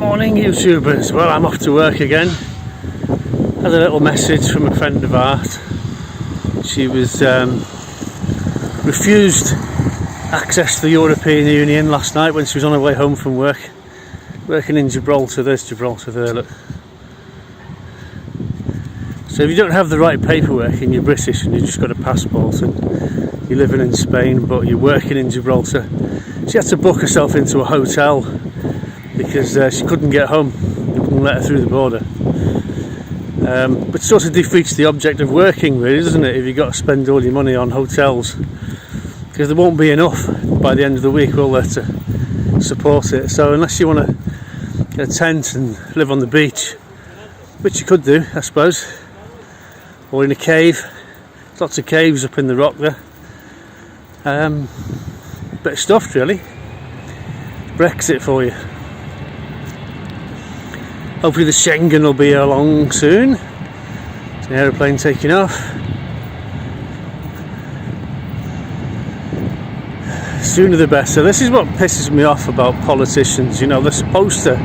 Morning YouTubers. Well, I'm off to work again. Had a little message from a friend of ours. She was refused access to the European Union last night when she was on her way home from work. Working in Gibraltar. There's Gibraltar there, look. So if you don't have the right paperwork and you're British and you've just got a passport and you're living in Spain but you're working in Gibraltar, she had to book herself into a hotel because she couldn't get home. They wouldn't let her through the border. But sort of defeats the object of working, really, doesn't it, if you've got to spend all your money on hotels, because there won't be enough by the end of the week, will there, to support it. So unless you want to get a tent and live on the beach, which you could do, I suppose, or in a cave. There's lots of caves up in the rock there. Bit stuffed, really. Brexit for you. Hopefully the Schengen will be along soon. There's an aeroplane taking off. Sooner the better. This is what pisses me off about politicians. You know, they're supposed to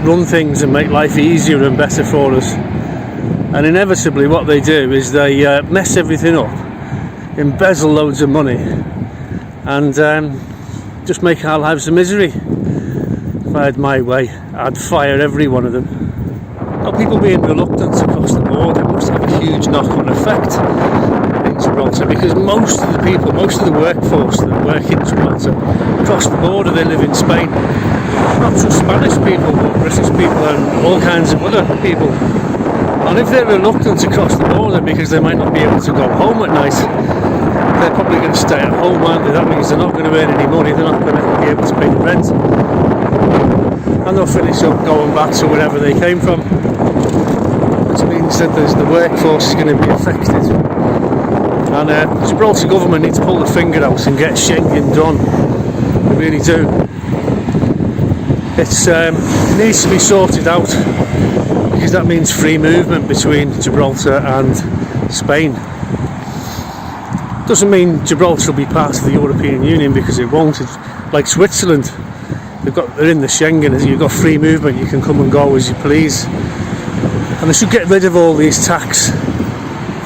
run things and make life easier and better for us. And inevitably what they do is they mess everything up, embezzle loads of money, and just make our lives a misery. If I had my way, I'd fire every one of them. Now, people being reluctant to cross the border must have a huge knock-on effect in Gibraltar, because most of the people, most of the workforce that work in Gibraltar cross the border. They live in Spain. Not just Spanish people, but British people and all kinds of other people. And if they're reluctant to cross the border because they might not be able to go home at night, they're probably going to stay at home, aren't they? That means they're not going to earn any money, they're not going to be able to pay the rent. And they'll finish up going back to wherever they came from, which means that the workforce is going to be affected. And the Gibraltar government needs to pull the finger out and get Schengen done. They really do. It needs to be sorted out, because that means free movement between Gibraltar and Spain. Doesn't mean Gibraltar will be part of the European Union, because it won't. It's like Switzerland. They're in the Schengen. You've got free movement. You can come and go as you please. And they should get rid of all these tax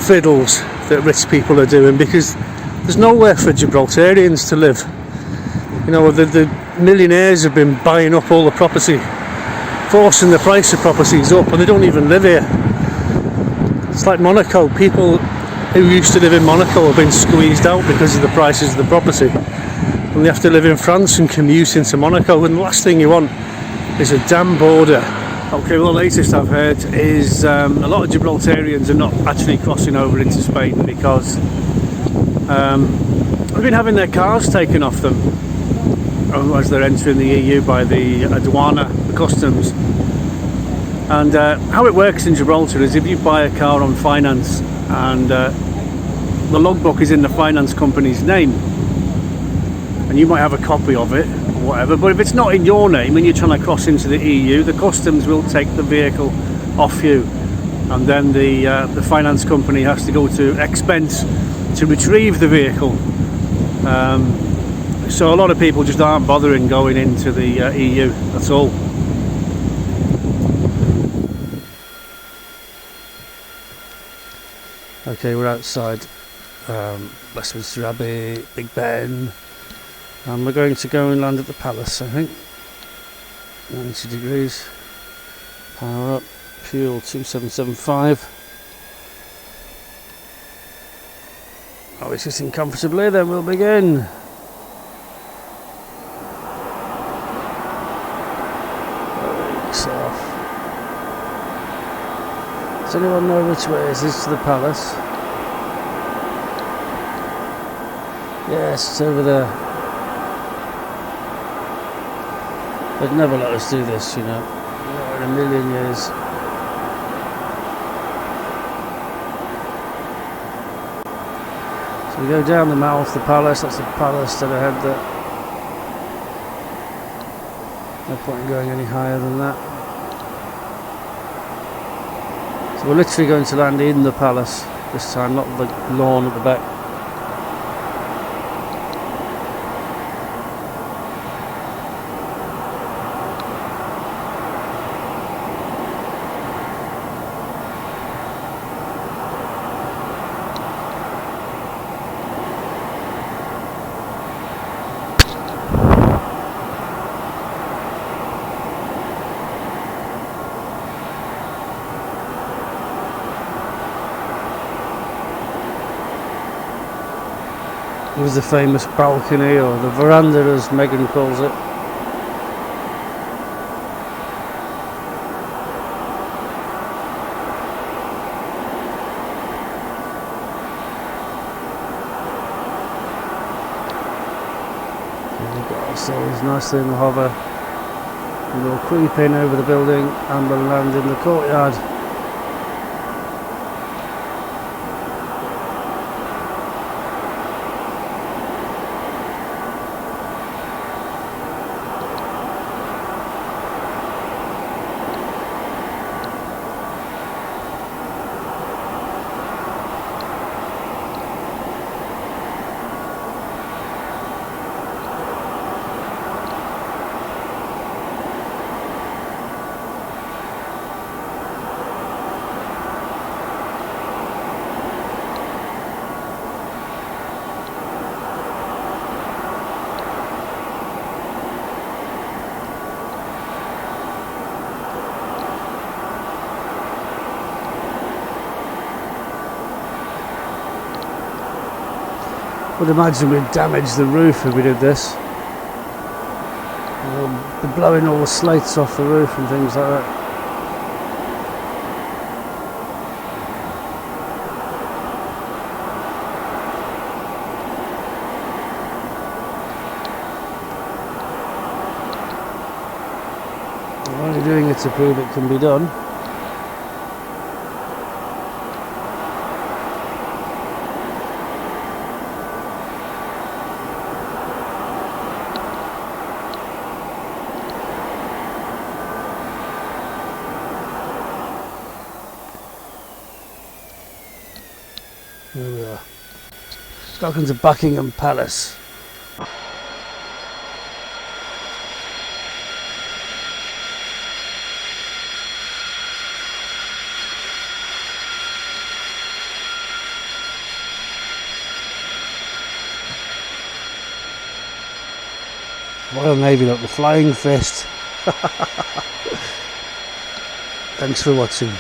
fiddles that rich people are doing, because there's nowhere for Gibraltarians to live. You know, the millionaires have been buying up all the property, forcing the price of properties up, and they don't even live here. It's like Monaco. People who used to live in Monaco have been squeezed out because of the prices of the property, and they have to live in France and commute into Monaco, and the last thing you want is a damn border. Okay, well, the latest I've heard is a lot of Gibraltarians are not actually crossing over into Spain because they've been having their cars taken off them as they're entering the EU by the aduana, the customs. And how it works in Gibraltar is, if you buy a car on finance and the logbook is in the finance company's name, and you might have a copy of it or whatever, but if it's not in your name and you're trying to cross into the EU, the customs will take the vehicle off you, and then the finance company has to go to expense to retrieve the vehicle. So a lot of people just aren't bothering going into the EU, that's all. Okay, we're outside Westminster Abbey, Big Ben, and we're going to go and land at the palace, I think. 90 degrees, power up, fuel 2775. Oh, we're sitting comfortably, then we'll begin. Does anyone know which way is this to the palace? Yes, it's over there. They'd never let us do this, you know. Not in a million years. So we go down the mouth of the palace. That's the palace that I had there. No point in going any higher than that. So we're literally going to land in the palace this time, not the lawn at the back. Here's the famous balcony, or the veranda as Megan calls it. We've got ourselves nicely in the hover, and we'll creep in over the building and we'll land in the courtyard. Would imagine we'd damage the roof if we did this. We'll be blowing all the slates off the roof and things like that. We're only doing it to prove it can be done. Here we are. Welcome to Buckingham Palace. Royal Navy, look, the Flying Fist. Thanks for watching.